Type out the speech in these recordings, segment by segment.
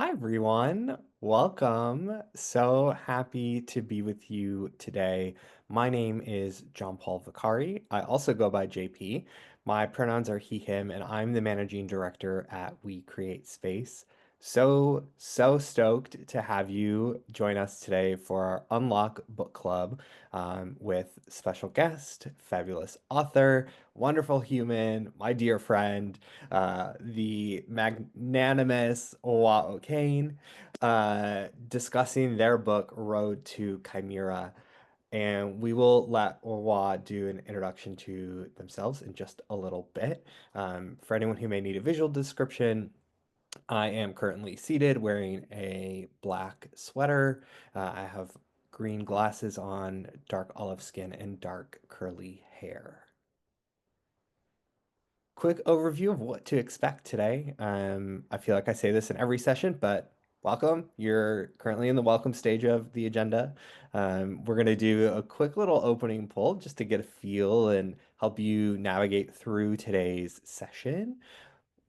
Hi, everyone. Welcome. So happy to be with you today. My name is John Paul Vicari. I also go by JP. My pronouns are he, him, and I'm the managing director at We Create Space. So stoked to have you join us today for our Unlock Book Club with special guest, fabulous author, wonderful human, my dear friend, the magnanimous Jua O'Kane, discussing their book, Road to Chimera. And we will let Orwa do an introduction to themselves in just a little bit. For anyone who may need a visual description, I am currently seated wearing a black sweater. I have green glasses on, dark olive skin, and dark curly hair. Quick overview of what to expect today. I feel like I say this in every session, but welcome. You're currently in the welcome stage of the agenda. We're going to do a quick little opening poll just to get a feel and help you navigate through today's session.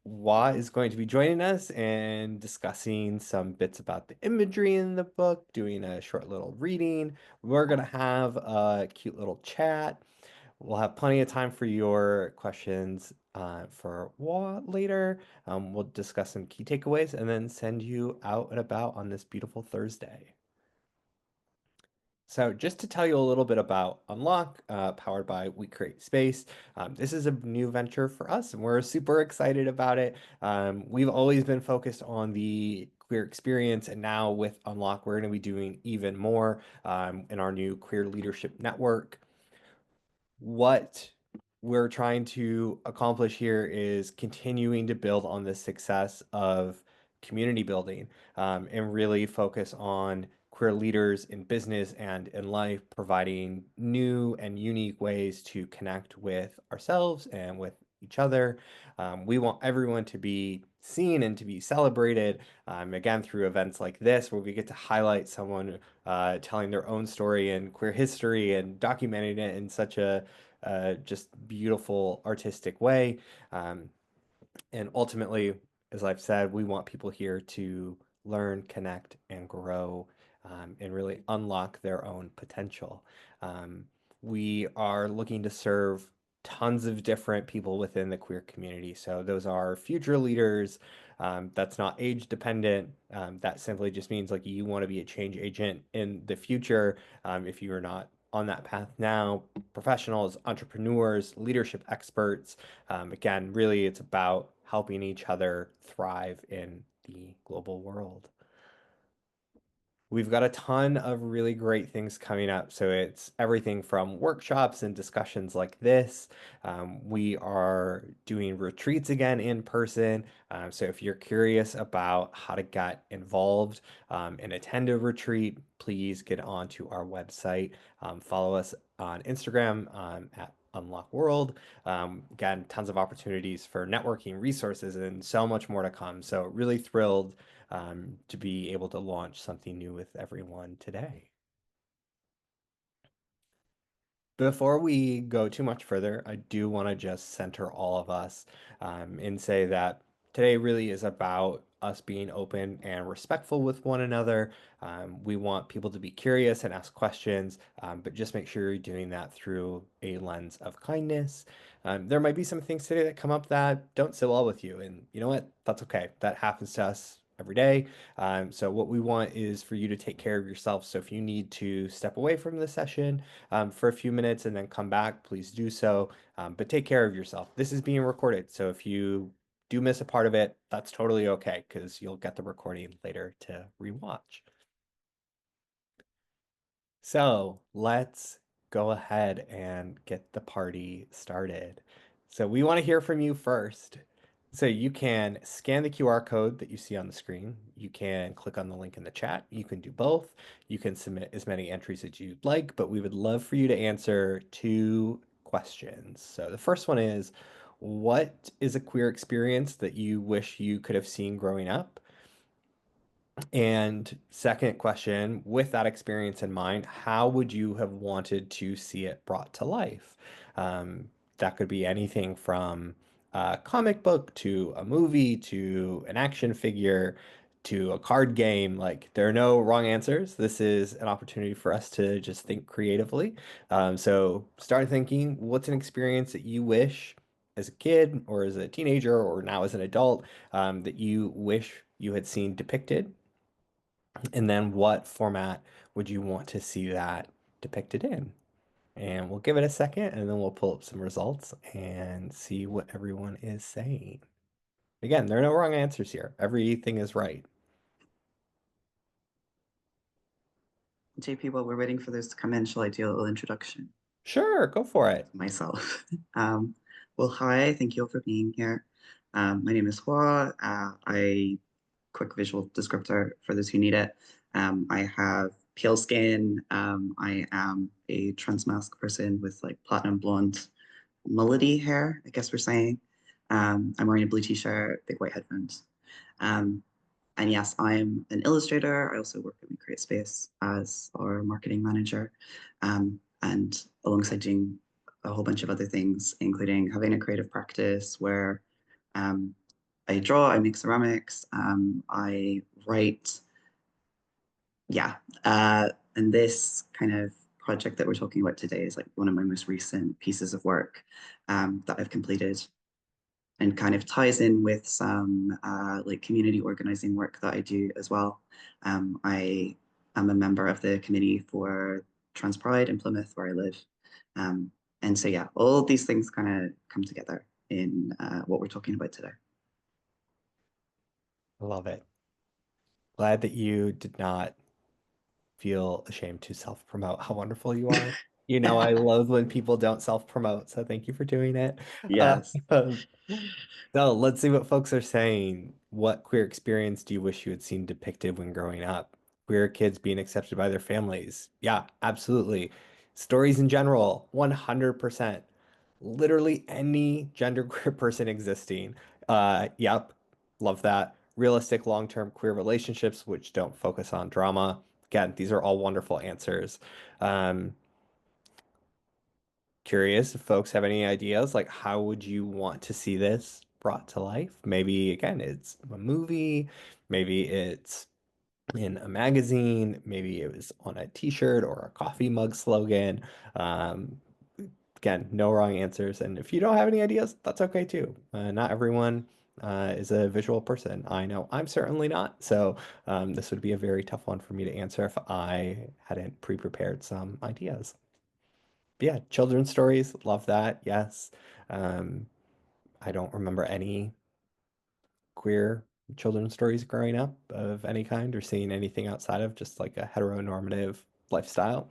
Wa is going to be joining us and discussing some bits about the imagery in the book, doing a short little reading. We're going to have a cute little chat. We'll have plenty of time for your questions for Wa later. We'll discuss some key takeaways and then send you out and about on this beautiful Thursday. So just to tell you a little bit about Unlock, powered by We Create Space, this is a new venture for us, and we're super excited about it. We've always been focused on the queer experience, and now with Unlock, we're going to be doing even more in our new Queer Leadership Network. What we're trying to accomplish here is continuing to build on the success of community building and really focus on queer leaders in business and in life, providing new and unique ways to connect with ourselves and with each other. We want everyone to be seen and to be celebrated, again, through events like this, where we get to highlight someone telling their own story and queer history and documenting it in such a just beautiful artistic way. Um, and ultimately, as I've said, we want people here to learn, connect, and grow and really unlock their own potential. Um, we are looking to serve tons of different people within the queer community. So those are future leaders. That's not age dependent. That simply just means like you want to be a change agent in the future if you are not on that path now. Professionals, entrepreneurs, leadership experts, again, really, it's about helping each other thrive in the global world. We've got a ton of really great things coming up. So it's everything from workshops and discussions like this. We are doing retreats again in person. So if you're curious about how to get involved and attend a retreat, please get onto our website. Follow us on Instagram at Unlock World. Again, tons of opportunities for networking, resources, and so much more to come. So really thrilled to be able to launch something new with everyone today. Before we go too much further, I do want to just center all of us and say that today really is about us being open and respectful with one another. We want people to be curious and ask questions, but just make sure you're doing that through a lens of kindness. There might be some things today that come up that don't sit well with you, and you know what? That's okay. That happens to us every day. So what we want is for you to take care of yourself. So if you need to step away from the session, for a few minutes and then come back, please do so. But take care of yourself. This is being recorded, so if you do miss a part of it, that's totally okay because you'll get the recording later to rewatch. So let's go ahead and get the party started. So we want to hear from you first. So you can scan the QR code that you see on the screen. You can click on the link in the chat. You can do both. You can submit as many entries as you'd like, but we would love for you to answer two questions. So the first one is, what is a queer experience that you wish you could have seen growing up? And second question, with that experience in mind, how would you have wanted to see it brought to life? That could be anything from a comic book to a movie to an action figure to a card game. Like there are no wrong answers. This is an opportunity for us to just think creatively. So start thinking, what's an experience that you wish as a kid or as a teenager or now as an adult that you wish you had seen depicted? And then what format would you want to see that depicted in? And we'll give it a second and then we'll pull up some results and see what everyone is saying. Again, there are no wrong answers here. Everything is right. JP, while we're waiting for this to come in, shall I do a little introduction Sure, go for it. of myself? Well, hi, thank you all for being here. My name is Hua. Quick visual descriptor for those who need it. I have pale skin. I am a transmask person with like platinum blonde mullety hair, I guess we're saying. I'm wearing a blue t-shirt, big white headphones. Um, and yes, I'm an illustrator. I also work at We Create Space as our marketing manager, and alongside doing a whole bunch of other things, including having a creative practice where um, I draw, I make ceramics, I write, yeah. And this kind of project that we're talking about today is like one of my most recent pieces of work that I've completed and kind of ties in with some like community organizing work that I do as well. I am a member of the committee for Trans Pride in Plymouth, where I live. Um, and so, yeah, all these things kind of come together in what we're talking about today. I love it. Glad that you did not feel ashamed to self-promote how wonderful you are. You know, I love when people don't self-promote, so thank you for doing it. Uh, Yes. so let's see what folks are saying. What queer experience do you wish you had seen depicted when growing up? Queer kids being accepted by their families. Yeah, absolutely. Stories in general, 100%. Literally any genderqueer person existing. Yep, love that. Realistic long-term queer relationships, which don't focus on drama. Again, these are all wonderful answers. Um, Curious if folks have any ideas, like how would you want to see this brought to life? Maybe again, it's a movie, maybe it's in a magazine, maybe it was on a t-shirt or a coffee mug slogan. Um, Again, no wrong answers. And if you don't have any ideas, that's okay too. Not everyone is a visual person. I know I'm certainly not. So this would be a very tough one for me to answer if I hadn't pre-prepared some ideas. But yeah, children's stories, love that. Yes. Um, I don't remember any queer children's stories growing up of any kind or seeing anything outside of just like a heteronormative lifestyle.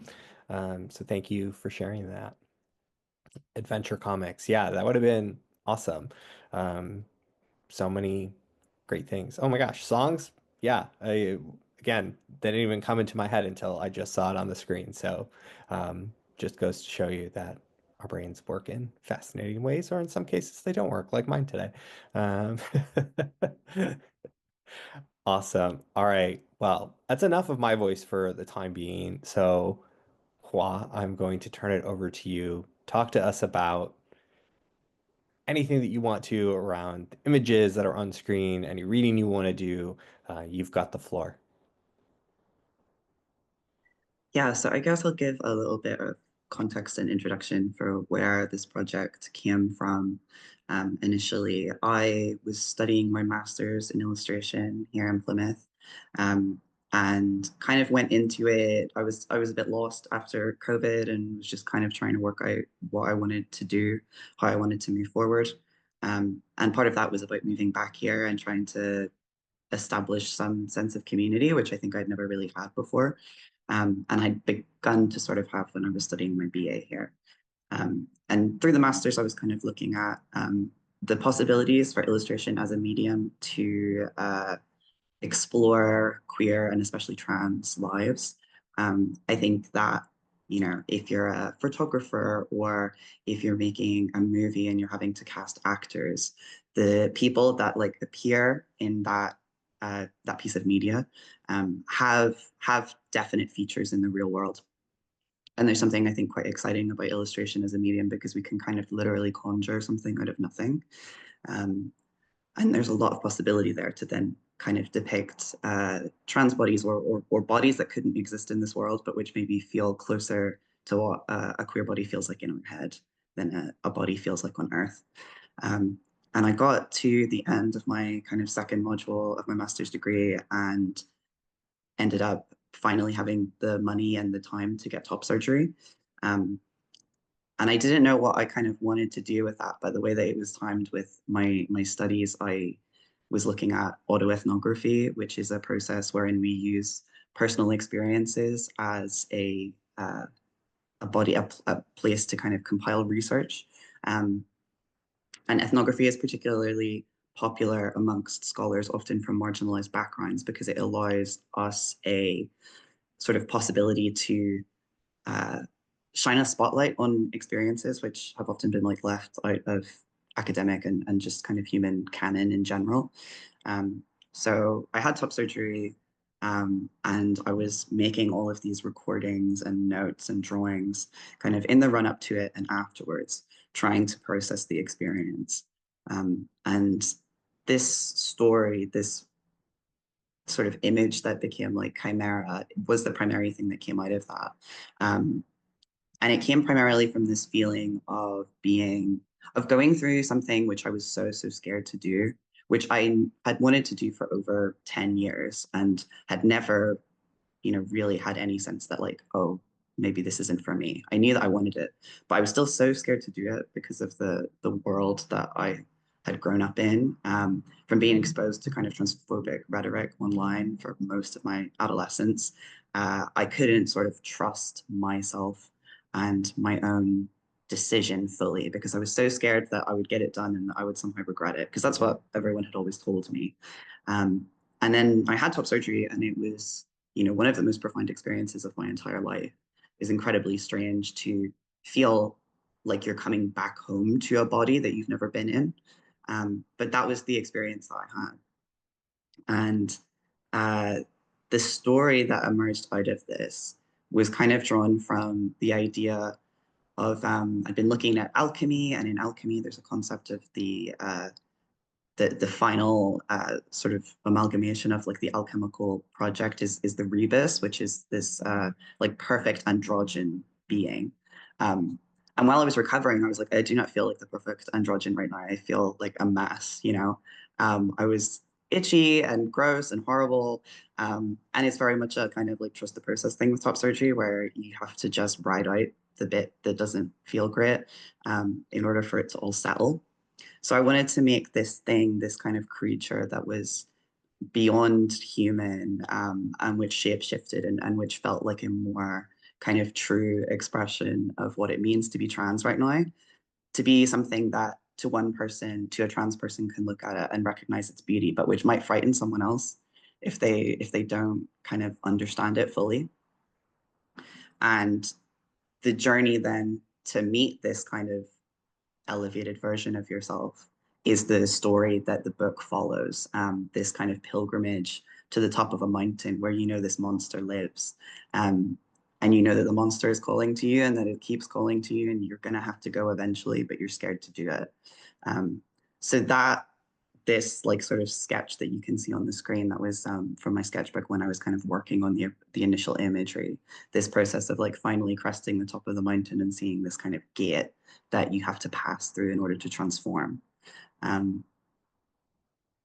So thank you for sharing that. Adventure comics. Yeah, that would have been awesome. Um, so many great things. Oh my gosh, songs? Yeah, again, they didn't even come into my head until I just saw it on the screen. So, just goes to show you that our brains work in fascinating ways, or in some cases they don't work, like mine today. Um, awesome. All right. Well, that's enough of my voice for the time being. So, Hua, I'm going to turn it over to you. Talk to us about anything that you want to around images that are on screen, any reading you want to do, you've got the floor. Yeah, so I guess I'll give a little bit of context and introduction for where this project came from. Initially, I was studying my master's in illustration here in Plymouth, um, and kind of went into it. I was a bit lost after COVID and was just kind of trying to work out what I wanted to do, how I wanted to move forward. And part of that was about moving back here and trying to establish some sense of community, which I think I'd never really had before. And I'd begun to sort of have when I was studying my BA here. And through the master's, I was kind of looking at the possibilities for illustration as a medium to explore queer and especially trans lives. I think that, you know, if you're a photographer or if you're making a movie and you're having to cast actors, the people that like appear in that piece of media have definite features in the real world. And there's something I think quite exciting about illustration as a medium because we can kind of literally conjure something out of nothing. Um, and there's a lot of possibility there to then kind of depict trans bodies or bodies that couldn't exist in this world, but which maybe feel closer to what a queer body feels like in our head than a body feels like on Earth. Um, and I got to the end of my kind of second module of my master's degree and ended up finally having the money and the time to get top surgery. Um, and I didn't know what I kind of wanted to do with that, but the way that it was timed with my studies, I was looking at autoethnography, which is a process wherein we use personal experiences as a body, a place to kind of compile research. Um, and ethnography is particularly popular amongst scholars, often from marginalized backgrounds, because it allows us a sort of possibility to uh, shine a spotlight on experiences which have often been like left out of academic and just kind of human canon in general. Um, so I had top surgery, and I was making all of these recordings and notes and drawings kind of in the run up to it and afterwards, trying to process the experience. And this story, this sort of image that became like Chimera was the primary thing that came out of that. Um, and it came primarily from this feeling of going through something which I was so scared to do, which I had wanted to do for over 10 years and had never, really had any sense that like, oh, maybe this isn't for me. I knew that I wanted it, but I was still so scared to do it because of the world that I had grown up in, from being exposed to kind of transphobic rhetoric online for most of my adolescence. I couldn't sort of trust myself and my own decision fully because I was so scared that I would get it done and I would somehow regret it because that's what everyone had always told me. Um, and then I had top surgery, and it was, one of the most profound experiences of my entire life. Is incredibly strange to feel like you're coming back home to a body that you've never been in. But that was the experience that I had. And uh, the story that emerged out of this was kind of drawn from the idea of I've been looking at alchemy, and in alchemy, there's a concept of the final sort of amalgamation of like the alchemical project is the rebus, which is this like perfect androgen being. Um, and while I was recovering, I was like, I do not feel like the perfect androgen right now. I feel like a mess. I was itchy and gross and horrible. And it's very much a kind of like trust the process thing with top surgery where you have to just ride out the bit that doesn't feel great in order for it to all settle. So I wanted to make this thing, this kind of creature that was beyond human, and which shapeshifted and which felt like a more kind of true expression of what it means to be trans right now, to be something that to one person, to a trans person can look at it and recognize its beauty, but which might frighten someone else if they don't kind of understand it fully. And the journey then to meet this kind of elevated version of yourself is the story that the book follows. This kind of pilgrimage to the top of a mountain where you know this monster lives. Um, and you know that the monster is calling to you and that it keeps calling to you and you're going to have to go eventually, but you're scared to do it. Um, so that this like sort of sketch that you can see on the screen that was from my sketchbook when I was kind of working on the initial imagery, this process of like finally cresting the top of the mountain and seeing this kind of gate that you have to pass through in order to transform. Um,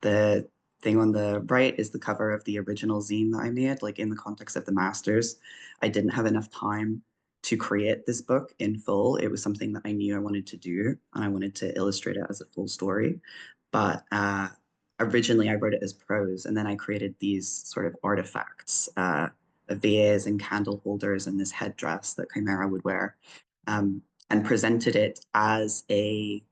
the thing on the right is the cover of the original zine that I made, like in the context of the masters. I didn't have enough time to create this book in full. It was something that I knew I wanted to do, and I wanted to illustrate it as a full story. But originally, I wrote it as prose, and then I created these sort of artifacts, vase and candle holders, and this headdress that Chimera would wear, and presented it as if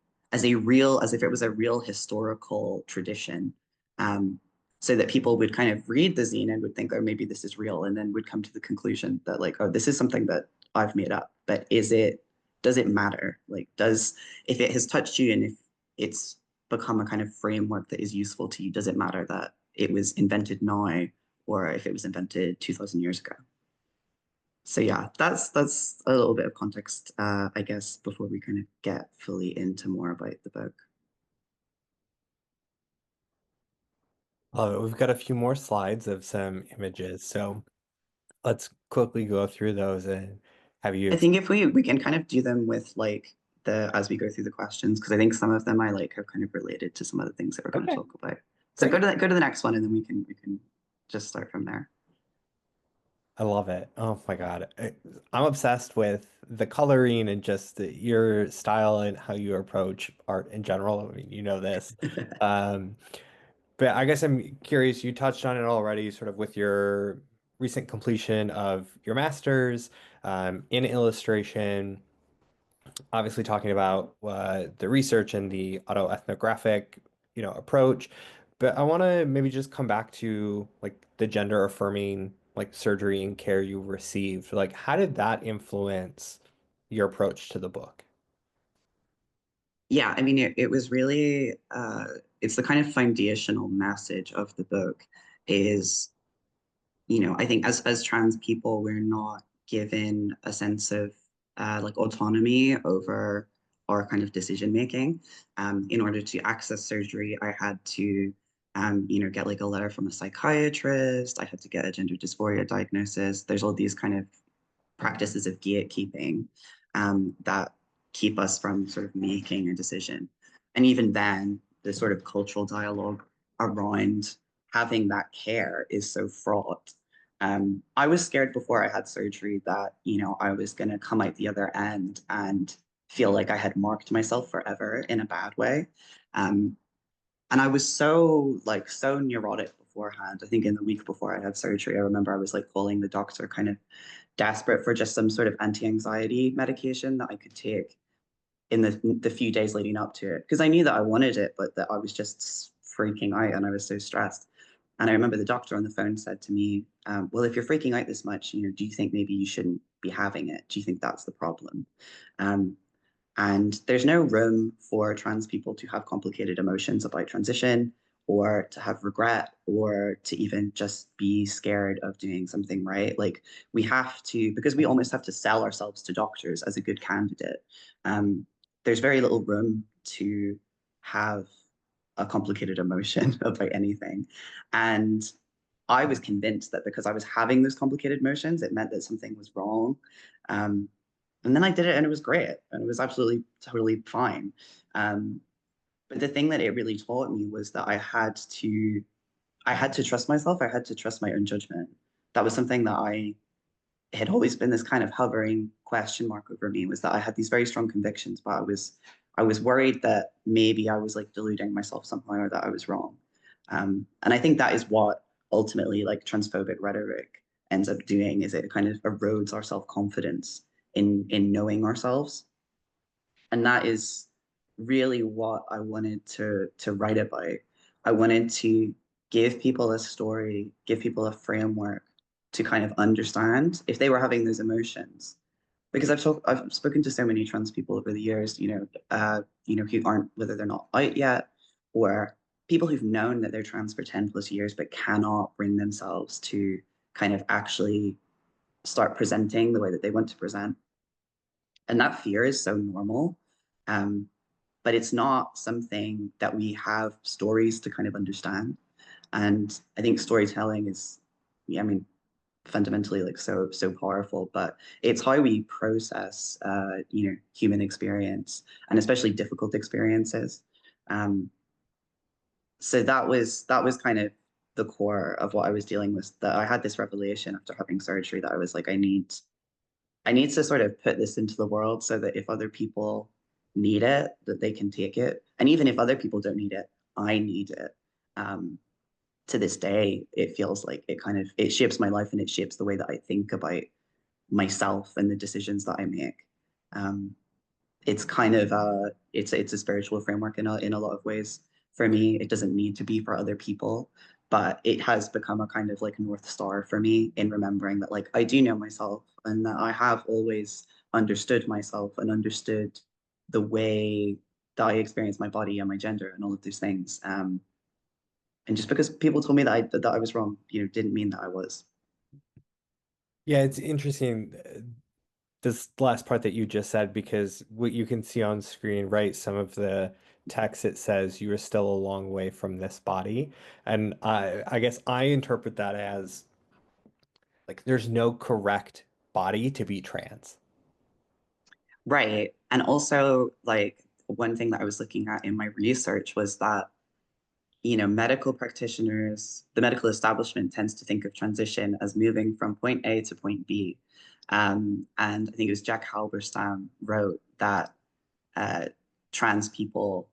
it was a real historical tradition, um, so that people would kind of read the zine and would think, oh, maybe this is real, and then would come to the conclusion that like, oh, this is something that I've made up. But does it matter? Like, if it has touched you and if it's become a kind of framework that is useful to you, does it matter that it was invented now or if it was invented 2000 years ago? So yeah, that's a little bit of context, I guess, before we kind of get fully into more about the book. We've got a few more slides of some images, so let's quickly go through those and have you I explain. think if we can kind of do them with like the as we go through the questions, because I think some of them I like have kind of related to some of the things that we're going to Okay, talk about. So great. go to the next one, and then we can just start from there. I love it. Oh my God. I'm obsessed with the coloring and just your style and how you approach art in general. I mean, you know this. Um, but I guess I'm curious, you touched on it already, sort of with your recent completion of your master's in illustration, obviously talking about the research and the autoethnographic, approach. But I want to maybe just come back to like the gender affirming like surgery and care you received. Like, how did that influence your approach to the book? Yeah, I mean, it was really it's the kind of foundational message of the book is, I think as trans people, we're not given a sense of like autonomy over our kind of decision making. In order to access surgery, I had to, get like a letter from a psychiatrist. I had to get a gender dysphoria diagnosis. There's all these kind of practices of gatekeeping that keep us from sort of making a decision. And even then, the sort of cultural dialogue around having that care is so fraught. I was scared before I had surgery that, I was going to come out the other end and feel like I had marked myself forever in a bad way. Um, and I was so neurotic beforehand. I think in the week before I had surgery, I remember I was like calling the doctor kind of desperate for just some sort of anti-anxiety medication that I could take in the few days leading up to it because I knew that I wanted it, but that I was just freaking out and I was so stressed. And I remember the doctor on the phone said to me, "Well, if you're freaking out this much, do you think maybe you shouldn't be having it? Do you think that's the problem?" Um, and there's no room for trans people to have complicated emotions about transition or to have regret or to even just be scared of doing something right. Like we have to, because we almost have to sell ourselves to doctors as a good candidate. Um, there's very little room to have a complicated emotion about anything. And I was convinced that because I was having those complicated emotions, it meant that something was wrong. Um, and then I did it and it was great and it was absolutely totally fine. Um, but the thing that it really taught me was that I had to trust myself. I had to trust my own judgment. That was something that I had always been this kind of hovering question mark over me was that I had these very strong convictions, but I was worried that maybe I was like deluding myself somehow or that I was wrong. And I think that is what ultimately like transphobic rhetoric ends up doing is it kind of erodes our self-confidence in knowing ourselves. And that is really what I wanted to write about. I wanted to give people a story, give people a framework to kind of understand if they were having those emotions. Because I've spoken to so many trans people over the years, who aren't whether they're not out yet, or people who've known that they're trans for 10 plus years but cannot bring themselves to kind of actually start presenting the way that they want to present. And that fear is so normal. Um, but it's not something that we have stories to kind of understand. And I think storytelling is, yeah, I mean, fundamentally like so powerful, but it's how we process, human experience and especially difficult experiences. Um, so that was kind of the core of what I was dealing with. That I had this revelation after having surgery that I was like, I need to sort of put this into the world so that if other people need it, that they can take it. And even if other people don't need it, I need it. Um, to this day, it feels like it shapes my life and it shapes the way that I think about myself and the decisions that I make. Um, it's kind of it's a spiritual framework in a lot of ways for me. It doesn't need to be for other people, but it has become a kind of like North Star for me in remembering that like I do know myself and that I have always understood myself and understood the way that I experience my body and my gender and all of these things. And just because people told me that I was wrong, didn't mean that I was. Yeah, it's interesting, this last part that you just said, because what you can see on screen, right? Some of the text it says you are still a long way from this body. And I guess I interpret that as like there's no correct body to be trans. Right. And also, like, one thing that I was looking at in my research was that, medical practitioners, the medical establishment tends to think of transition as moving from point A to point B. And I think it was Jack Halberstam wrote that uh, trans people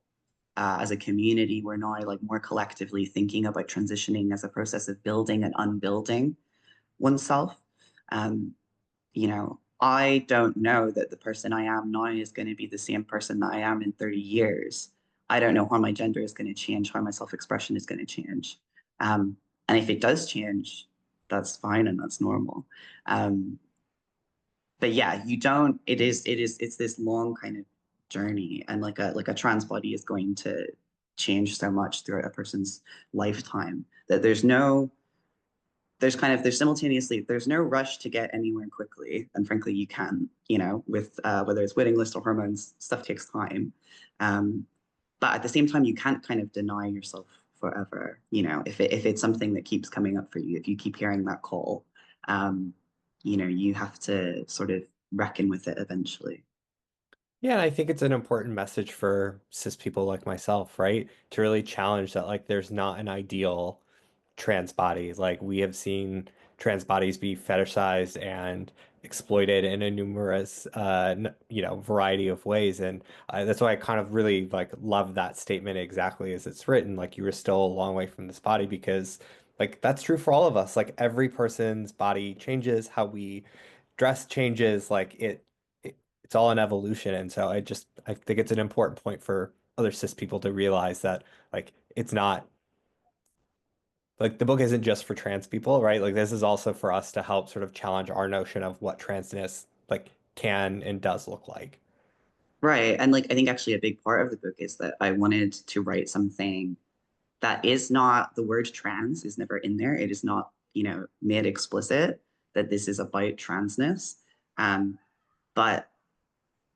as a community, we're now like more collectively thinking about transitioning as a process of building and unbuilding oneself. Um, I don't know that the person I am now is going to be the same person that I am in 30 years. I don't know how my gender is going to change, how my self-expression is going to change. Um, and if it does change, that's fine and that's normal. Um, but yeah, you don't, it's this long kind of journey. And like a trans body is going to change so much throughout a person's lifetime that there's simultaneously there's no rush to get anywhere quickly, and frankly you can, with whether it's waiting list or hormones, stuff takes time. But at the same time you can't kind of deny yourself forever, if it's something that keeps coming up for you, if you keep hearing that call, um, you have to sort of reckon with it eventually. Yeah, and I think it's an important message for cis people like myself, right? To really challenge that like there's not an ideal trans bodies. Like we have seen trans bodies be fetishized and exploited in a numerous, variety of ways. And that's why I kind of really like love that statement exactly as it's written. Like you were still a long way from this body because like that's true for all of us. Like every person's body changes, how we dress changes, it's all an evolution. And so I think it's an important point for other cis people to realize that like it's not like the book isn't just for trans people, right? Like this is also for us to help sort of challenge our notion of what transness like can and does look like. Right. And like I think actually a big part of the book is that I wanted to write something that is not, the word trans is never in there. It is not, made explicit that this is about transness. Um, but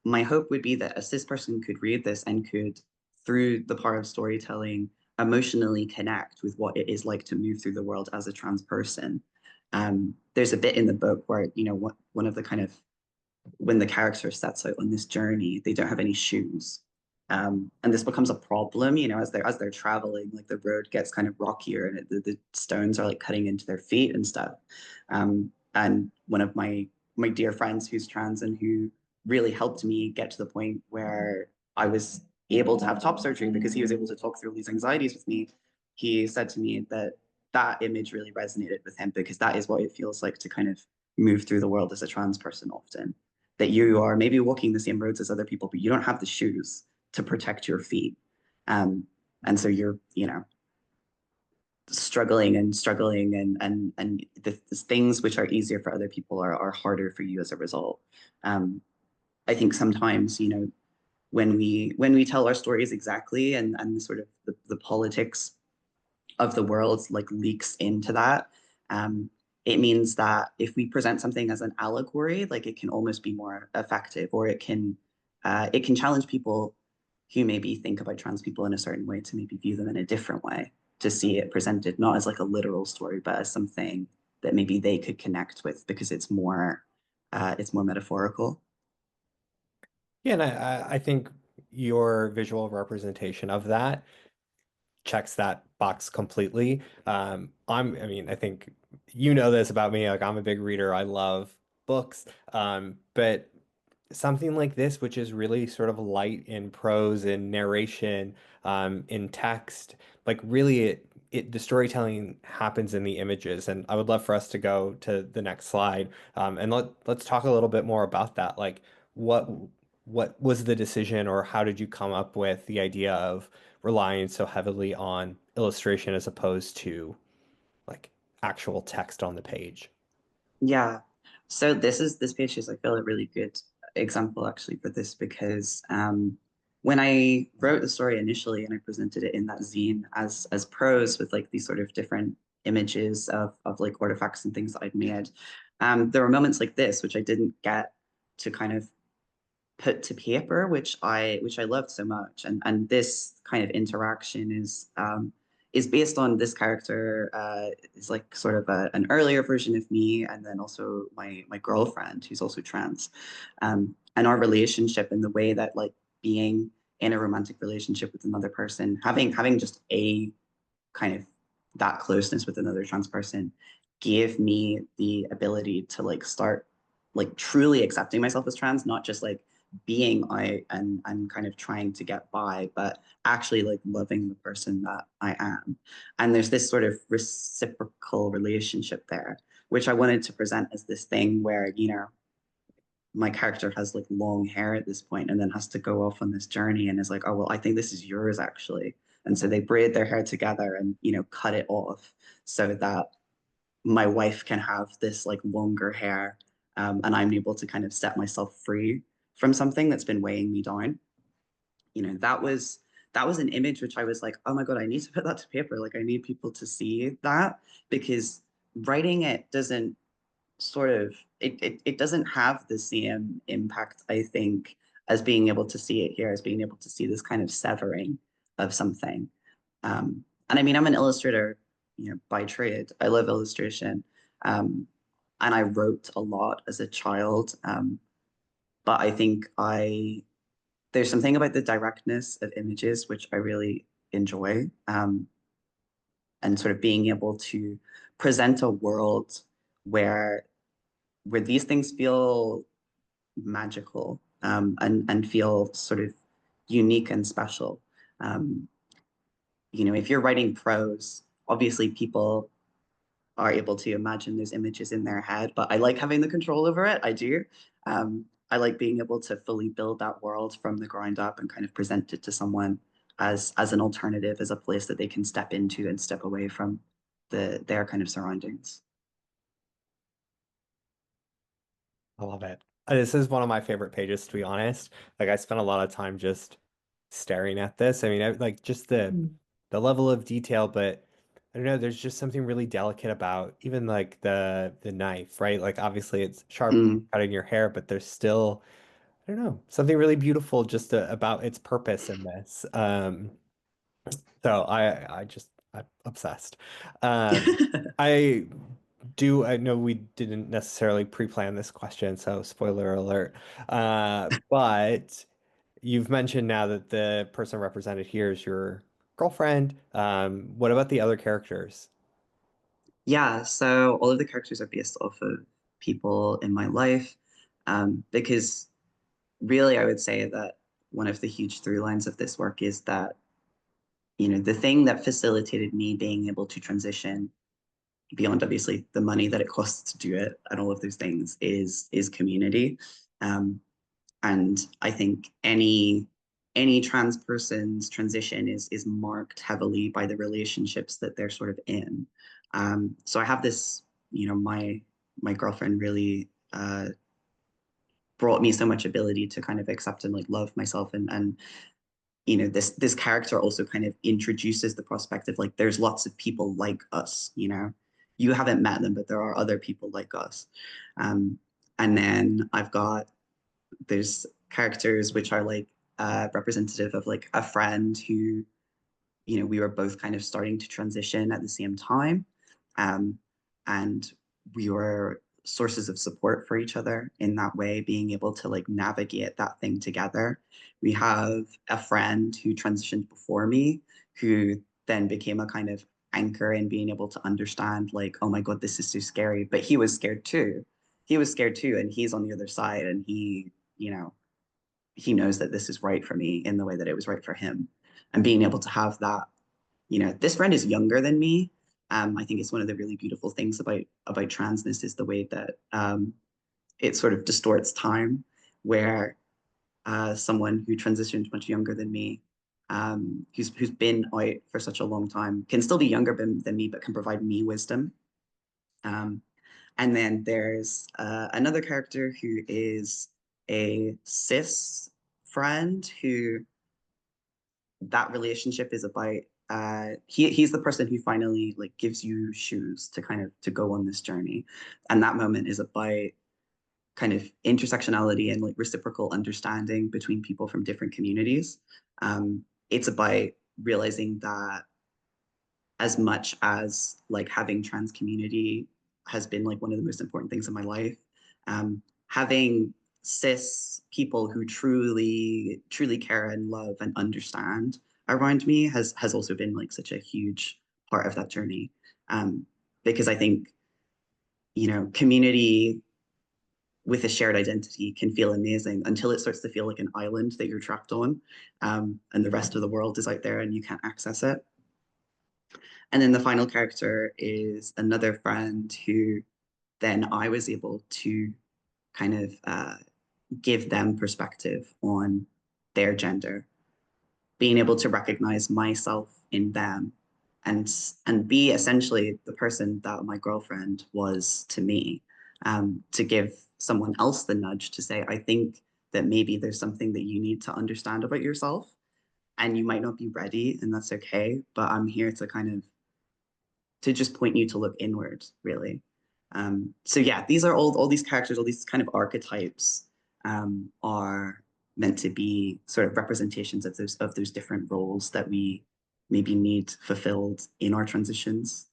my hope would be that a cis person could read this and could, through the power of storytelling, emotionally connect with what it is like to move through the world as a trans person. There's a bit in the book where, one of the kind of, when the character sets out on this journey, they don't have any shoes. And this becomes a problem, as they're traveling, like the road gets kind of rockier and the stones are like cutting into their feet and stuff. And one of my dear friends who's trans and who really helped me get to the point where I was able to have top surgery because he was able to talk through these anxieties with me. He said to me that that image really resonated with him because that is what it feels like to kind of move through the world as a trans person often. That you are maybe walking the same roads as other people, but you don't have the shoes to protect your feet. Um, and so you're, struggling and struggling and the things which are easier for other people are harder for you as a result. Um, I think sometimes, when we tell our stories exactly and sort of the politics of the world like leaks into that, um, it means that if we present something as an allegory, like it can almost be more effective, or it can challenge people who maybe think about trans people in a certain way to maybe view them in a different way, to see it presented not as like a literal story, but as something that maybe they could connect with because it's more metaphorical. Yeah, and I think your visual representation of that checks that box completely. I mean, I think you know this about me. Like, I'm a big reader. I love books. But something like this, which is really sort of light in prose and narration, in text, like really the storytelling happens in the images. And I would love for us to go to the next slide. And let's talk a little bit more about that. Like, what what was the decision, or how did you come up with the idea of relying so heavily on illustration as opposed to like actual text on the page? Yeah. So this page is, I feel, a really good example actually for this because when I wrote the story initially and I presented it in that zine as prose with like these sort of different images of like artifacts and things that I'd made, there were moments like this which I didn't get to kind of put to paper, which I loved so much. And this kind of interaction is based on this character is like sort of an earlier version of me, and then also my girlfriend who's also trans, and our relationship and the way that like being in a romantic relationship with another person, having just a kind of that closeness with another trans person gave me the ability to like start like truly accepting myself as trans, not just like being I and kind of trying to get by, but actually like loving the person that I am. And there's this sort of reciprocal relationship there, which I wanted to present as this thing where, you know, my character has like long hair at this point and then has to go off on this journey and is like, oh, well, I think this is yours actually. And so they braid their hair together and, you know, cut it off so that my wife can have this like longer hair. And I'm able to kind of set myself free from something that's been weighing me down. You know, that was an image which I was like, oh my God, I need to put that to paper. Like I need people to see that because writing it doesn't sort of it doesn't have the same impact, I think, as being able to see it here, as being able to see this kind of severing of something. And I mean, I'm an illustrator, you know, by trade. I love illustration. And I wrote a lot as a child. But I think there's something about the directness of images which I really enjoy. And sort of being able to present a world where these things feel magical, and feel sort of unique and special. Um, you know, if you're writing prose, obviously people are able to imagine those images in their head, but I like having the control over it. I do. I like being able to fully build that world from the ground up and kind of present it to someone as an alternative, as a place that they can step into and step away from their kind of surroundings. I love it. This is one of my favorite pages, to be honest. Like I spent a lot of time just staring at this. I mean, like just Mm. the level of detail, but I don't know, there's just something really delicate about even like the knife, right? Like obviously it's sharp Mm. cutting your hair, but there's still, I don't know, something really beautiful just about its purpose in this. So I'm obsessed. I I know we didn't necessarily pre-plan this question, so spoiler alert. But you've mentioned now that the person represented here is your girlfriend. What about the other characters? Yeah, so all of the characters are based off of people in my life, because really I would say that one of the huge through lines of this work is that, you know, the thing that facilitated me being able to transition beyond obviously the money that it costs to do it and all of those things is community. Um, and I think any trans person's transition is marked heavily by the relationships that they're sort of in. So I have this, you know, my girlfriend really brought me so much ability to kind of accept and like love myself, and you know, this character also kind of introduces the prospect of like there's lots of people like us, you know. You haven't met them, but there are other people like us. um, and then there's characters which are like representative of like a friend who, you know, we were both kind of starting to transition at the same time. Um, and we were sources of support for each other in that way, being able to like navigate that thing together. We have a friend who transitioned before me, who then became a kind of anchor in being able to understand, like, oh my God, this is so scary. But he was scared too. He was scared too. And he's on the other side. And he, you know, he knows that this is right for me in the way that it was right for him. And being able to have that, you know, this friend is younger than me. I think it's one of the really beautiful things about transness is the way that it sort of distorts time, where someone who transitioned much younger than me, who's been out for such a long time, can still be younger than me, but can provide me wisdom. Um, and then there's another character who is a cis friend who that relationship is about he's the person who finally like gives you shoes to kind of to go on this journey, and that moment is about kind of intersectionality and like reciprocal understanding between people from different communities. It's about realizing that as much as like having trans community has been like one of the most important things in my life, having cis people who truly care and love and understand around me has also been like such a huge part of that journey. Um, because I think, community with a shared identity can feel amazing until it starts to feel like an island that you're trapped on, and the rest of the world is out there and you can't access it. And then the final character is another friend who then I was able to kind of give them perspective on their gender, being able to recognize myself in them, and be essentially the person that my girlfriend was to me, to give someone else the nudge to say, I think that maybe there's something that you need to understand about yourself, and you might not be ready, and that's okay, but I'm here to kind of to just point you to look inward, really. So yeah, these are all these characters, all these kind of archetypes, are meant to be sort of representations of those different roles that we maybe need fulfilled in our transitions.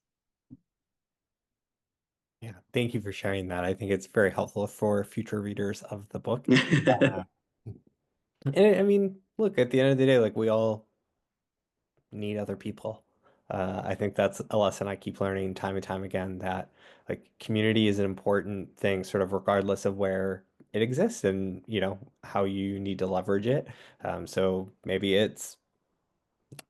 Yeah, thank you for sharing that. I think it's very helpful for future readers of the book. Uh, and I mean, look, at the end of the day, like we all need other people. I think that's a lesson I keep learning time and time again that like community is an important thing, sort of regardless of where it exists and how you need to leverage it. So maybe it's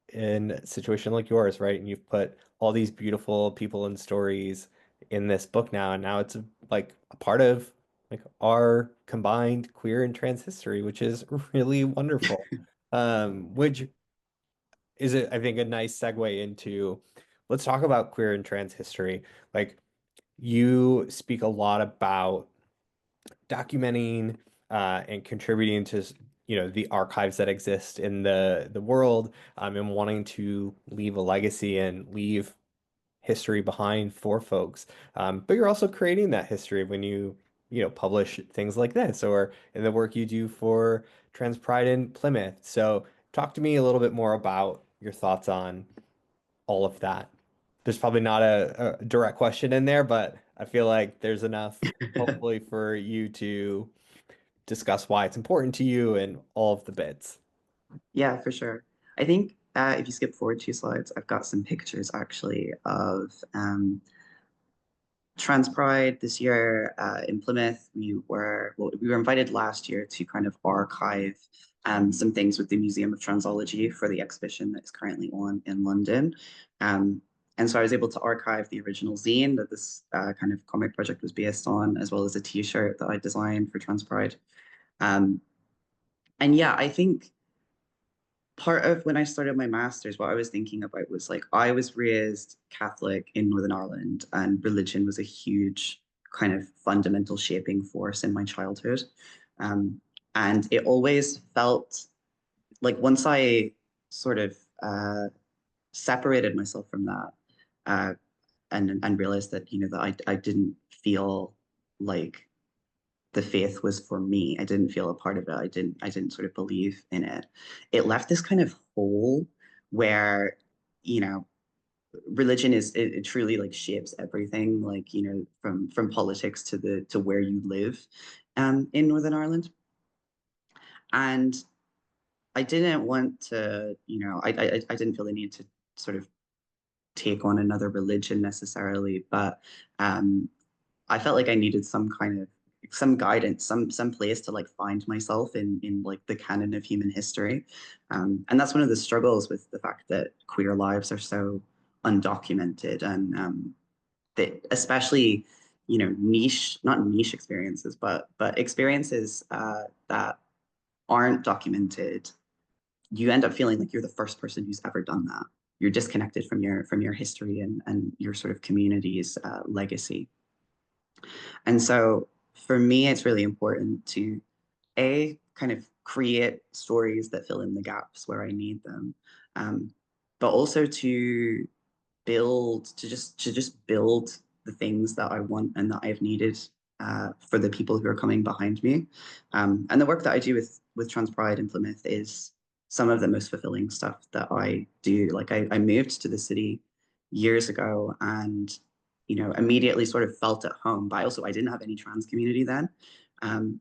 in a situation like yours, right? And you've put all these beautiful people and stories in this book now, and now it's like a part of like our combined queer and trans history, which is really wonderful. Which is it, I think, a nice segue into let's talk about queer and trans history. Like you speak a lot about documenting and contributing to the archives that exist in the world, and wanting to leave a legacy and leave history behind for folks. But you're also creating that history when you publish things like this or in the work you do for Trans Pride in Plymouth. So talk to me a little bit more about your thoughts on all of that. There's probably not a direct question in there, but I feel like there's enough, hopefully, for you to discuss why it's important to you and all of the bits. Yeah, for sure. I think if you skip forward 2 slides, I've got some pictures actually of Trans Pride this year in Plymouth. We were invited last year to kind of archive some things with the Museum of Transology for the exhibition that's currently on in London. Um, and so I was able to archive the original zine that this kind of comic project was based on, as well as a T-shirt that I designed for Trans Pride. Um, and yeah, I think part of when I started my master's, what I was thinking about was like I was raised Catholic in Northern Ireland, and religion was a huge kind of fundamental shaping force in my childhood. Um, and it always felt like once I sort of separated myself from that, uh, and realized that that I didn't feel like the faith was for me. I didn't feel a part of it. I didn't sort of believe in it. It left this kind of hole where, you know, religion it truly like shapes everything, like, from politics to where you live in Northern Ireland. And I didn't want to, I didn't feel the need to sort of take on another religion necessarily, but um I felt like I needed some guidance, some place to like find myself in like the canon of human history. And that's one of the struggles with the fact that queer lives are so undocumented, and that especially, not niche experiences, but experiences that aren't documented. You end up feeling like you're the first person who's ever done that. You're disconnected from your history and your sort of community's legacy. And so for me, it's really important to kind of create stories that fill in the gaps where I need them, um, but also to just build the things that I want and that I've needed for the people who are coming behind me. And the work that I do with Trans Pride in Plymouth is some of the most fulfilling stuff that I do. Like I moved to the city years ago and immediately sort of felt at home. But I didn't have any trans community then. Um,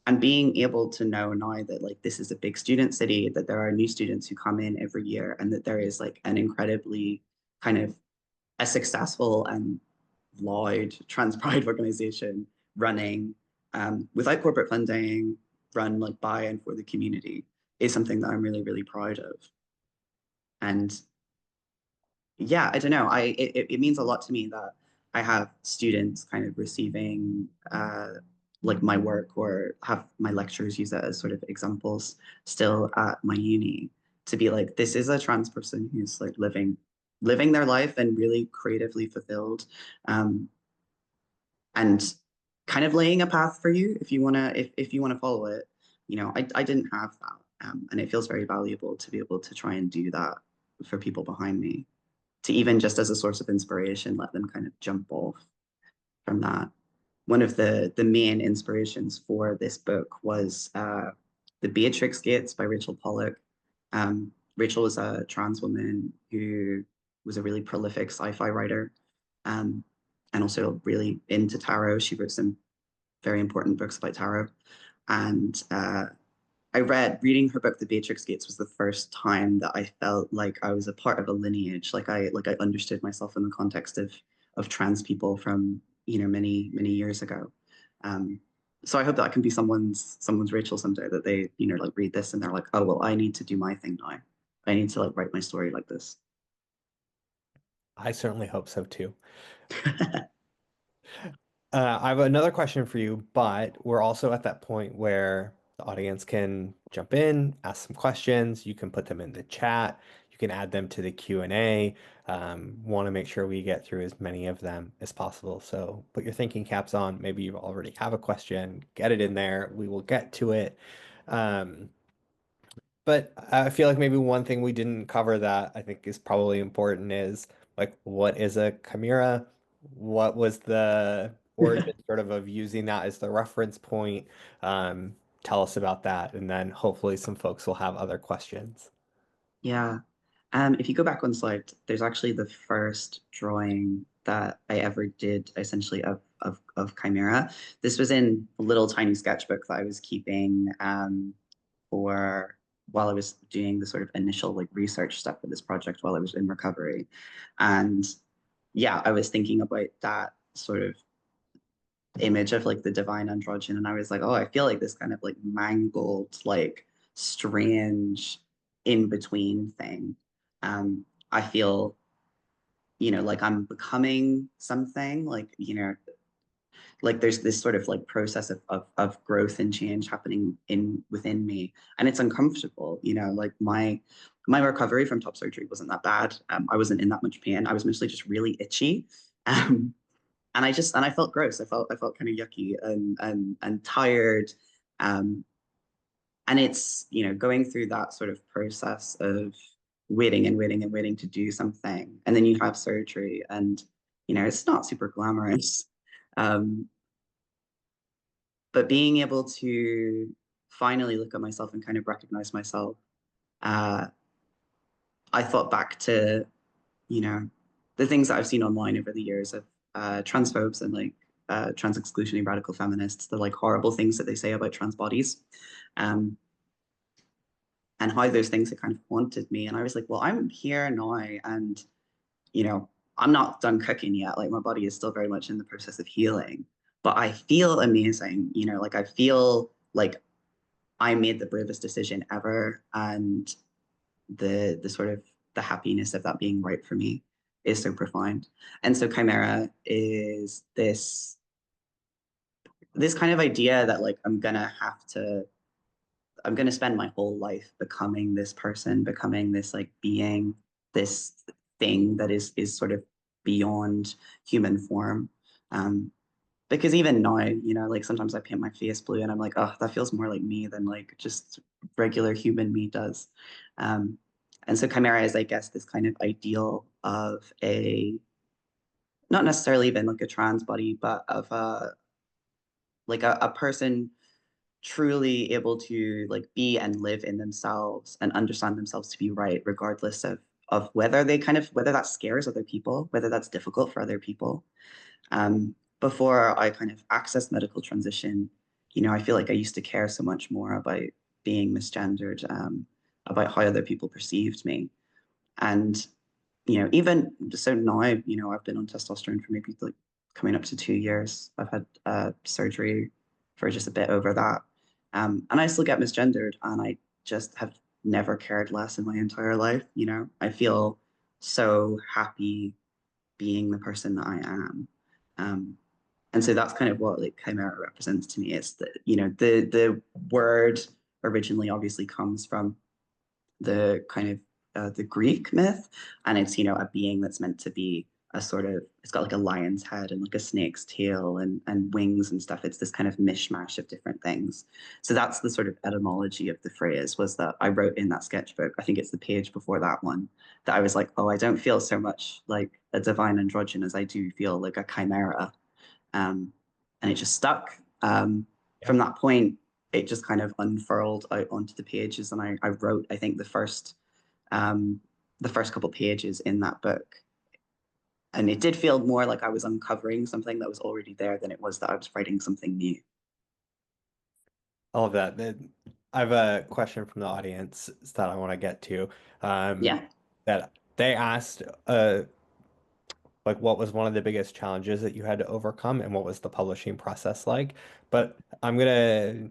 and being able to know now that like this is a big student city, that there are new students who come in every year, and that there is like an incredibly kind of a successful and loud trans pride organization running without corporate funding, run like by and for the community, is something that I'm really, really proud of. And yeah, I don't know. It means a lot to me that I have students kind of receiving like my work, or have my lectures use it as sort of examples still at my uni, to be like, this is a trans person who's like living their life and really creatively fulfilled, um, and kind of laying a path for you if you wanna follow it. I didn't have that, and it feels very valuable to be able to try and do that for people behind me, to even just as a source of inspiration, let them kind of jump off from that. One of the main inspirations for this book was The Beatrix Gates by Rachel Pollack. Rachel was a trans woman who was a really prolific sci-fi writer, um, and also really into tarot. She wrote some very important books about tarot. And reading her book, The Beatrix Gates, was the first time that I felt like I was a part of a lineage. Like I understood myself in the context of trans people from many many years ago. Um, so I hope that can be someone's Rachel someday, that they like read this and they're like, oh well, I need to do my thing now. I need to like write my story like this. I certainly hope so too. I have another question for you, but we're also at that point where the audience can jump in, ask some questions. You can put them in the chat. You can add them to the Q&A. Want to make sure we get through as many of them as possible. So put your thinking caps on. Maybe you already have a question. Get it in there. We will get to it. Um, but I feel like maybe one thing we didn't cover that I think is probably important is like, what is a chimera? What was the origin of using that as the reference point? Um, Tell us about that, and then hopefully some folks will have other questions. Yeah. If you go back one slide, there's actually the first drawing that I ever did, essentially, of Chimera. This was in a little tiny sketchbook that I was keeping for while I was doing the sort of initial like research stuff for this project while I was in recovery. And yeah, I was thinking about that sort of image of like the divine androgyne, and I was like, oh, I feel like this kind of like mangled, like strange in between thing. I feel, like I'm becoming something, like, like there's this sort of like process of growth and change happening in within me, and it's uncomfortable. Like my recovery from top surgery wasn't that bad. I wasn't in that much pain. I was mostly just really itchy. Um, and I felt gross. I felt kind of yucky and tired. Um, and it's going through that sort of process of waiting and waiting and waiting to do something, and then you have surgery, and it's not super glamorous. Um, but being able to finally look at myself and kind of recognize myself, uh, I thought back to you know the things that I've seen online over the years of transphobes and like trans exclusionary radical feminists, the like horrible things that they say about trans bodies, um, and how those things have kind of haunted me. And I was like, well, I'm here now, and you know, I'm not done cooking yet. Like my body is still very much in the process of healing, but I feel amazing. Like I feel like I made the bravest decision ever, and the sort of the happiness of that being right for me is so profound. And so Chimera is this kind of idea that like I'm gonna spend my whole life becoming this person, becoming this like being, this thing that is sort of beyond human form. Um, because even now, like sometimes I paint my face blue and I'm like, oh, that feels more like me than like just regular human me does. Um, and so Chimera is, I guess, this kind of ideal of a not necessarily even like a trans body, but of like a person truly able to like be and live in themselves and understand themselves to be right, regardless of whether they kind of whether that scares other people, whether that's difficult for other people. Before I kind of accessed medical transition, I feel like I used to care so much more about being misgendered, about how other people perceived me. And, even so now, I've been on testosterone for maybe like coming up to 2 years. I've had surgery for just a bit over that. And I still get misgendered, and I just have never cared less in my entire life. I feel so happy being the person that I am. Um, and so that's kind of what like chimera represents to me. It's that, the word originally obviously comes from the kind of the Greek myth, and it's a being that's meant to be a sort of it's got like a lion's head and like a snake's tail and wings and stuff. It's this kind of mishmash of different things. So that's the sort of etymology of the phrase was that I wrote in that sketchbook. I think it's the page before that one that I was like, oh, I don't feel so much like a divine androgyne as I do feel like a chimera. Um, and it just stuck. Yeah. From that point, it just kind of unfurled out onto the pages, and I wrote, I think, um, the first couple pages in that book, and it did feel more like I was uncovering something that was already there than it was that I was writing something new. All of that. I have a question from the audience that I want to get to. Um, Yeah. that they asked, like, what was one of the biggest challenges that you had to overcome, and what was the publishing process like? But I'm gonna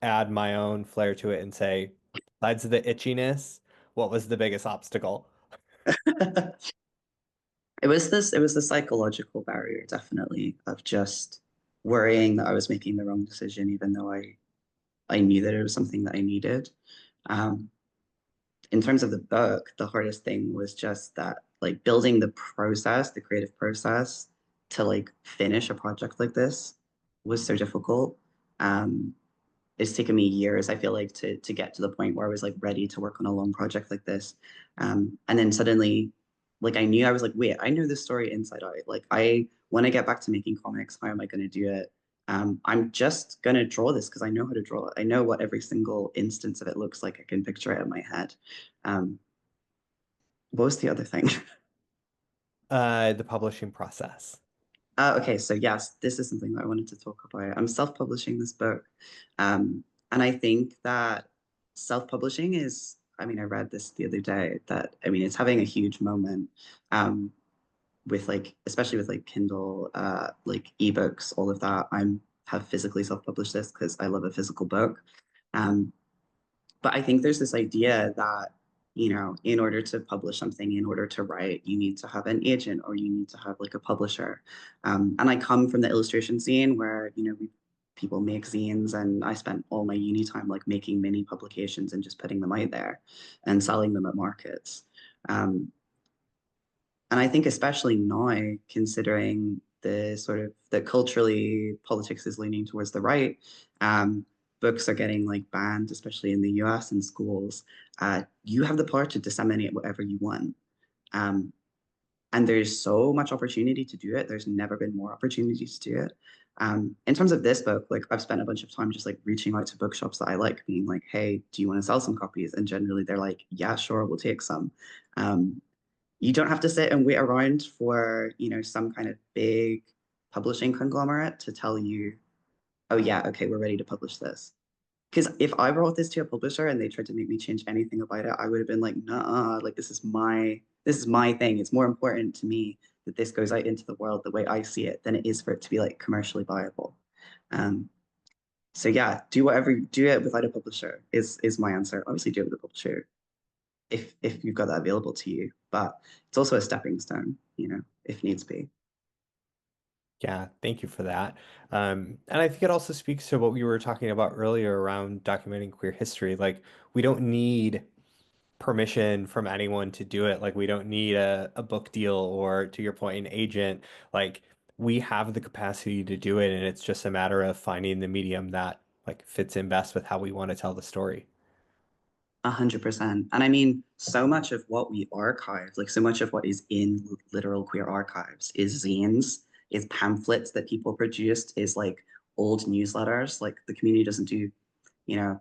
add my own flair to it and say, besides the itchiness, what was the biggest obstacle? It was the psychological barrier, definitely, of just worrying that I was making the wrong decision, even though I knew that it was something that I needed. Um, in terms of the book, the hardest thing was just that like building the process, the creative process to like finish a project like this was so difficult. Um, it's taken me years, I feel like, to get to the point where I was like ready to work on a long project like this. And then suddenly, like I knew I was like, wait, I know this story inside out. Like I when I get back to making comics, how am I going to do it? I'm just going to draw this because I know how to draw it. I know what every single instance of it looks like. I can picture it in my head. Um, what was the other thing? The publishing process. Okay, so yes, this is something that I wanted to talk about. I'm self-publishing this book. And I think that self-publishing is, I mean, I read this the other day that, I mean, it's having a huge moment with like, especially with like Kindle, like ebooks, all of that. Have physically self-published this because I love a physical book. Um, but I think there's this idea that, in order to publish something, in order to write, you need to have an agent or you need to have like a publisher. And I come from the illustration scene where, people make zines, and I spent all my uni time like making mini publications and just putting them out there and selling them at markets. Um, and I think especially now, considering the sort of that culturally politics is leaning towards the right, books are getting like banned, especially in the US in schools. You have the power to disseminate whatever you want. Um, and there's so much opportunity to do it. There's never been more opportunity to do it. In terms of this book, like I've spent a bunch of time just like reaching out to bookshops that I like, being like, hey, do you want to sell some copies? And generally they're like, yeah, sure, we'll take some. Um, you don't have to sit and wait around for, some kind of big publishing conglomerate to tell you, oh yeah, okay, we're ready to publish this. Because if I brought this to a publisher and they tried to make me change anything about it, I would have been like, nah, like this is my thing. It's more important to me that this goes out into the world the way I see it than it is for it to be like commercially viable. Um, so yeah, do it without a publisher is my answer. Obviously do it with a publisher if you've got that available to you. But it's also a stepping stone, if needs be. Yeah, thank you for that. And I think it also speaks to what we were talking about earlier around documenting queer history. Like, we don't need permission from anyone to do it. Like, we don't need a book deal or, to your point, an agent. Like, we have the capacity to do it, and it's just a matter of finding the medium that like fits in best with how we want to tell the story. 100%. And I mean, so much of what we archive, like so much of what is in literal queer archives is zines, is pamphlets that people produced, is like old newsletters. Like the community doesn't do, you know,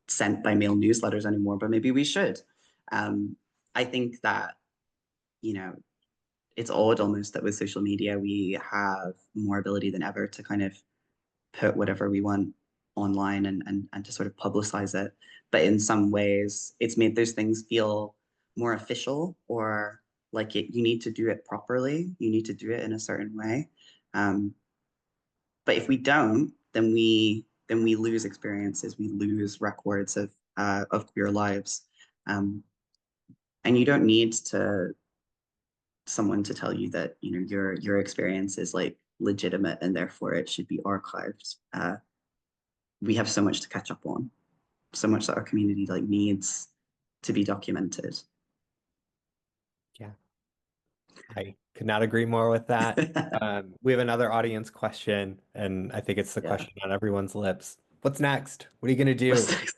sent by mail newsletters anymore, but maybe we should. I think that, you know, it's odd almost that with social media, we have more ability than ever to kind of put whatever we want online and to sort of publicize it. But in some ways, it's made those things feel more official or like you need to do it properly. You need to do it in a certain way. Um, but if we don't, then we lose experiences. We lose records of queer lives. Um, and you don't need to someone to tell you that your experience is like legitimate and therefore it should be archived. We have so much to catch up on, so much that our community like needs to be documented. Yeah, I could not agree more with that. We have another audience question, and I think it's the Yeah. question on everyone's lips. What's next? What are you gonna What's do? next?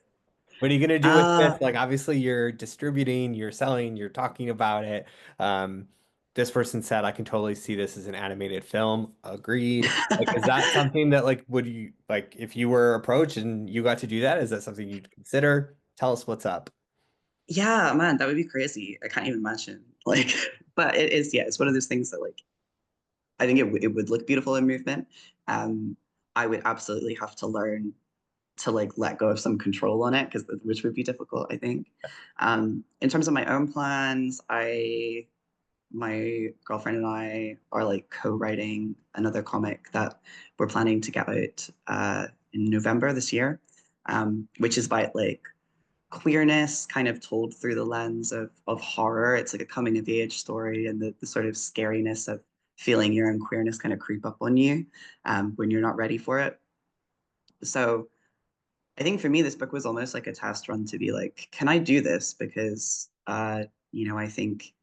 What are you gonna do with this? Uh Like, obviously, you're distributing, you're selling, you're talking about it. Um, this person said, I can totally see this as an animated film. Agreed. Like, is that something that, like, would you, like, if you were approached and you got to do that, is that something you'd consider? Tell us what's up. yeah, man, that would be crazy. I can't even imagine. Like, but it is, yeah, it's one of those things that like I think it would look beautiful in movement. Um, I would absolutely have to learn to like let go of some control on it because which would be difficult, I think. In terms of my own plans, I my girlfriend and I are like co-writing another comic that we're planning to get out in November this year, which is about like queerness kind of told through the lens of horror. It's like a coming of age story and the sort of scariness of feeling your own queerness kind of creep up on you when you're not ready for it. So I think for me, this book was almost like a test run to be like, can I do this? Because, I think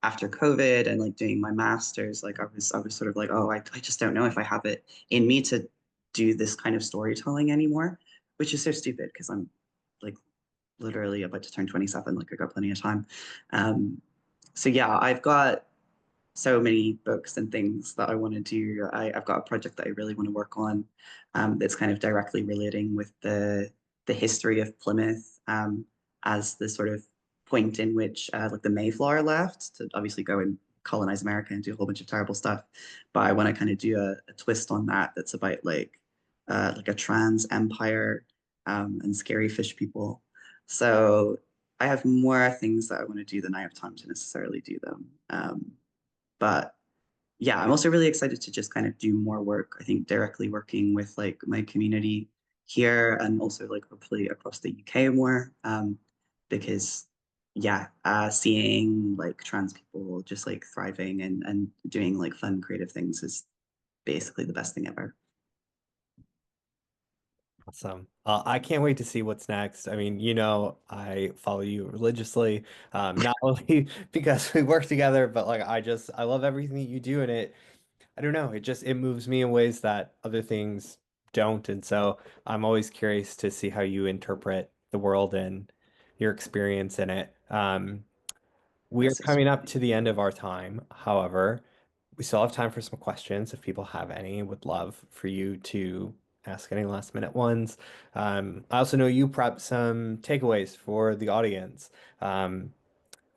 after COVID and like doing my master's, like I was sort of like, oh, I just don't know if I have it in me to do this kind of storytelling anymore, which is so stupid because I'm like literally about to turn 27, like I got plenty of time. Um, so yeah, I've got so many books and things that I want to do. I've got a project that I really want to work on that's kind of directly relating with the history of Plymouth as the sort of point in which like the Mayflower left to obviously go and colonize America and do a whole bunch of terrible stuff. But I want to kind of do a twist on that that's about like a trans empire and scary fish people. So I have more things that I want to do than I have time to necessarily do them. But yeah, I'm also really excited to just kind of do more work. I think directly working with like my community here and also like hopefully across the UK more. Because yeah, seeing like trans people just like thriving and doing like fun creative things is basically the best thing ever. Awesome. I can't wait to see what's next. I mean, I follow you religiously, not only because we work together, but like I love everything that you do, and I don't know, it moves me in ways that other things don't, and so I'm always curious to see how you interpret the world and your experience in it. We're That's so coming sweet. up Thank to you. the end of our time. However, we still have time for some questions if people have any. Would love for you to ask any last minute ones. I also know you prepped some takeaways for the audience from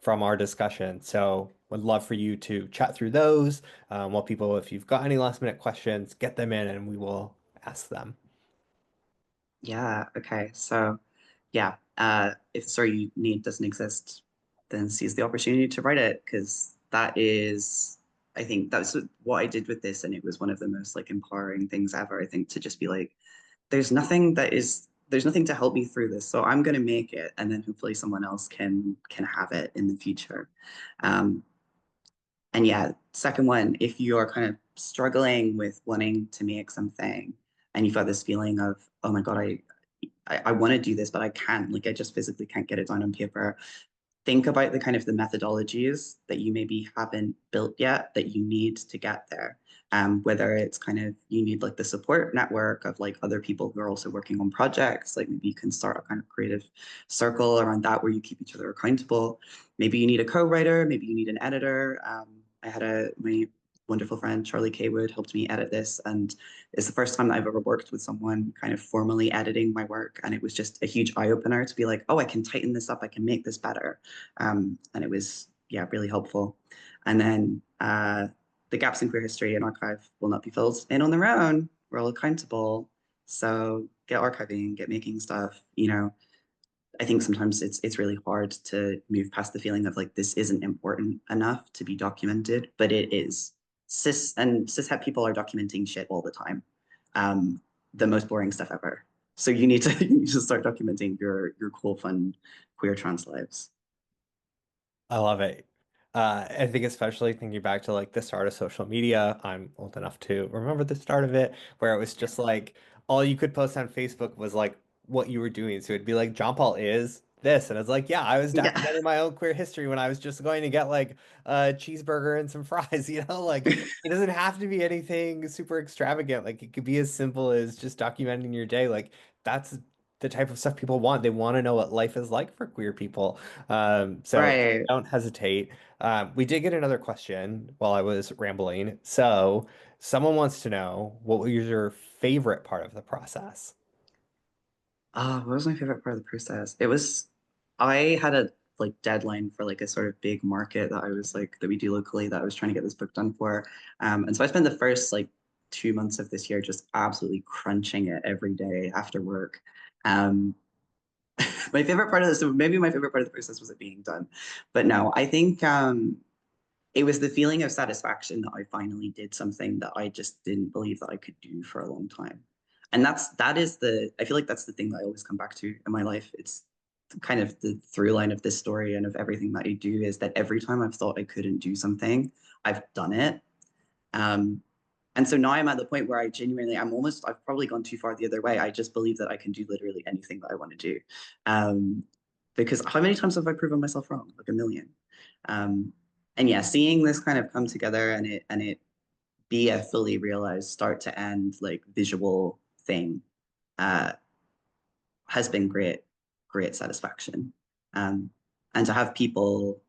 our discussion. So would love for you to chat through those while people, if you've got any last minute questions, get them in and we will ask them. Yeah, okay. So yeah, if the story you need doesn't exist, then seize the opportunity to write it because that is, I think that's what I did with this, and it was one of the most like empowering things ever. I think to just be like, there's nothing to help me through this, so I'm gonna make it, and then hopefully someone else can have it in the future. Um, and yeah, second one, if you're kind of struggling with wanting to make something, and you've got this feeling of, oh my God, I want to do this, but I can't. Like, I just physically can't get it down on paper. Think about the kind of the methodologies that you maybe haven't built yet that you need to get there. Whether it's kind of you need like the support network of like other people who are also working on projects, like maybe you can start a kind of creative circle around that where you keep each other accountable. Maybe you need a co-writer, maybe you need an editor. I had my wonderful friend Charlie Kaywood helped me edit this, and it's the first time that I've ever worked with someone kind of formally editing my work, and it was just a huge eye opener to be like, oh, I can tighten this up, I can make this better, and it was yeah really helpful. And then the gaps in queer history and archive will not be filled in on their own. We're all accountable, so get archiving, get making stuff. I think sometimes it's really hard to move past the feeling of like this isn't important enough to be documented, but it is. Cishet people are documenting shit all the time, um, the most boring stuff ever. So you need to you need to start documenting your cool, fun, queer trans lives. I love it. I think especially thinking back to like the start of social media, I'm old enough to remember the start of it, where it was just like all you could post on Facebook was like what you were doing. So it'd be like John Paul is this, and it's like, yeah, I was Yeah, documenting my own queer history when I was just going to get like a cheeseburger and some fries, like it doesn't have to be anything super extravagant. Like it could be as simple as just documenting your day. Like that's the type of stuff people want. They want to know what life is like for queer people. So right. don't hesitate. We did get another question while I was rambling. So, someone wants to know what was your favorite part of the process? What was my favorite part of the process? I had a like deadline for like a sort of big market that we do locally that I was trying to get this book done for. And so I spent the first like 2 months of this year just absolutely crunching it every day after work. Um, my favorite part of this, so maybe my favorite part of the process was it being done. But no, I think it was the feeling of satisfaction that I finally did something that I just didn't believe that I could do for a long time. And I feel like that's the thing that I always come back to in my life. It's kind of the through line of this story and of everything that I do is that every time I've thought I couldn't do something, I've done it. Um, and so now I'm at the point where I've probably gone too far the other way. I just believe that I can do literally anything that I want to do. Um, because how many times have I proven myself wrong? Like a million. Um, and yeah, seeing this kind of come together and it be a fully realized start to end like visual thing uh, has been great, great satisfaction. Um, and to have people,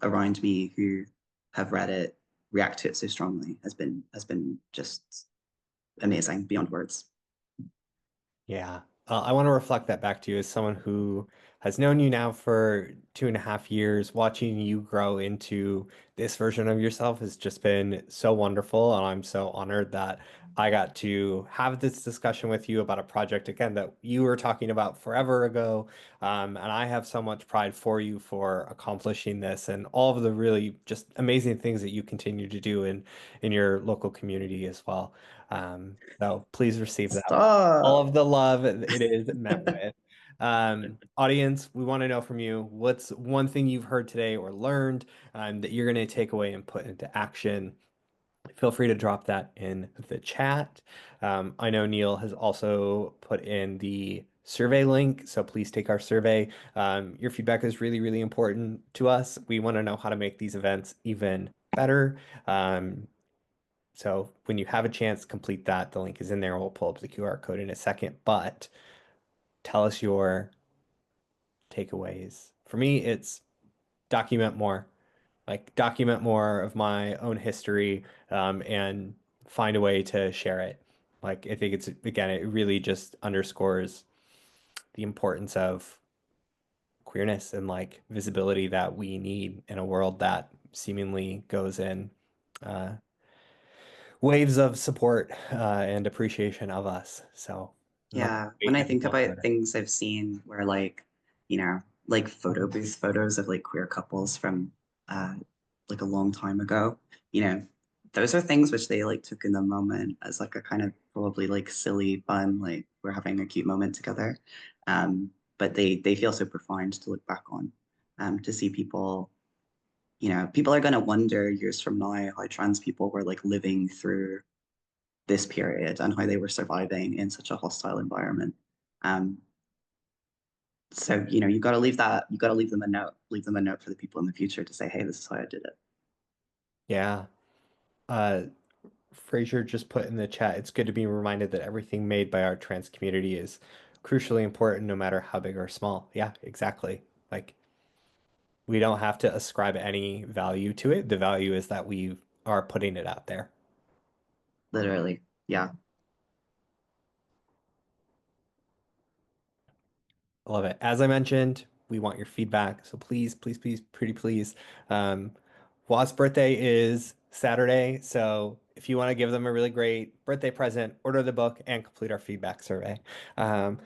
around me who have read it react to it so strongly has been just amazing beyond words. Yeah. I want to reflect that back to you as someone who has known you now for 2.5 years. Watching you grow into this version of yourself has just been so wonderful. And I'm so honored that I got to have this discussion with you about a project again that you were talking about forever ago. And I have so much pride for you for accomplishing this and all of the really just amazing things that you continue to do in your local community as well. So please receive that all Stop. of the love it is met with. Audience, we want to know from you what's one thing you've heard today or learned that you're going to take away and put into action. Feel free to drop that in the chat. I know Neil has also put in the survey link, so please take our survey. Your feedback is really, really important to us. We want to know how to make these events even better. So when you have a chance, complete that. The link is in there. We'll pull up the QR code in a second, but tell us your takeaways. For me, it's document more, like document more of my own history, and find a way to share it. Like I think it's again, it really just underscores the importance of queerness and like visibility that we need in a world that seemingly goes in uh, waves of support and appreciation of us. So not Yeah, when wait I any think about longer. things I've seen where like photo booth photos of like queer couples from uh like a long time ago, you know, those are things which they like took in the moment as like a kind of probably like silly fun, like we're having a cute moment together. But they feel so profound to look back on. To see people, people are gonna wonder years from now how trans people were like living through this period and how they were surviving in such a hostile environment. Um, so you got to leave them a note for the people in the future to say, hey, this is how I did it. Yeah. Uh, Fraser just put in the chat, it's good to be reminded that everything made by our trans community is crucially important, no matter how big or small. Yeah, exactly. Like we don't have to ascribe any value to it. The value is that we are putting it out there. Literally. Yeah. I love it. As I mentioned, we want your feedback. So please, please, please, pretty please. Um, Wa's birthday is Saturday. So if you want to give them a really great birthday present, order the book and complete our feedback survey. Um,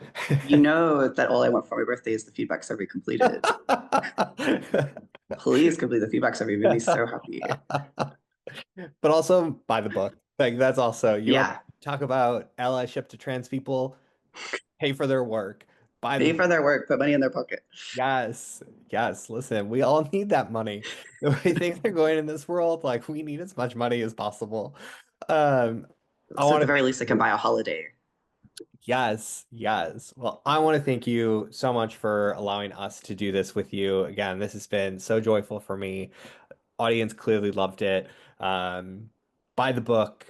You know that all I want for my birthday is the feedback survey completed. Please complete the feedback survey. It made me so happy. but also buy the book. Like that's also you want to Yeah. talk about allyship to trans people, pay for their work, buy the Pay book. for their work, put money in their pocket. Yes, yes. Listen, we all need that money. The way things are going in this world, like we need as much money as possible. Um, I So at want the to very thank least, I can you. buy a holiday. Yes, yes. Well, I want to thank you so much for allowing us to do this with you. Again, this has been so joyful for me. Audience clearly loved it. Buy the book,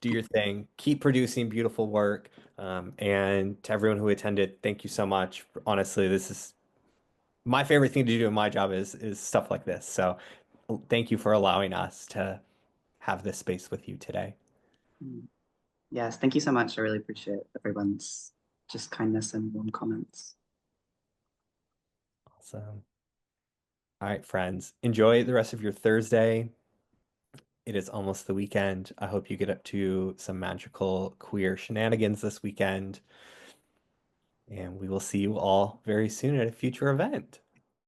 do your thing, keep producing beautiful work. And to everyone who attended, thank you so much. Honestly, this is my favorite thing to do in my job is stuff like this. So thank you for allowing us to have this space with you today. Mm. Yes, thank you so much. I really appreciate everyone's just kindness and warm comments. Awesome. All right, friends, enjoy the rest of your Thursday. It is almost the weekend. I hope you get up to some magical queer shenanigans this weekend. And we will see you all very soon at a future event.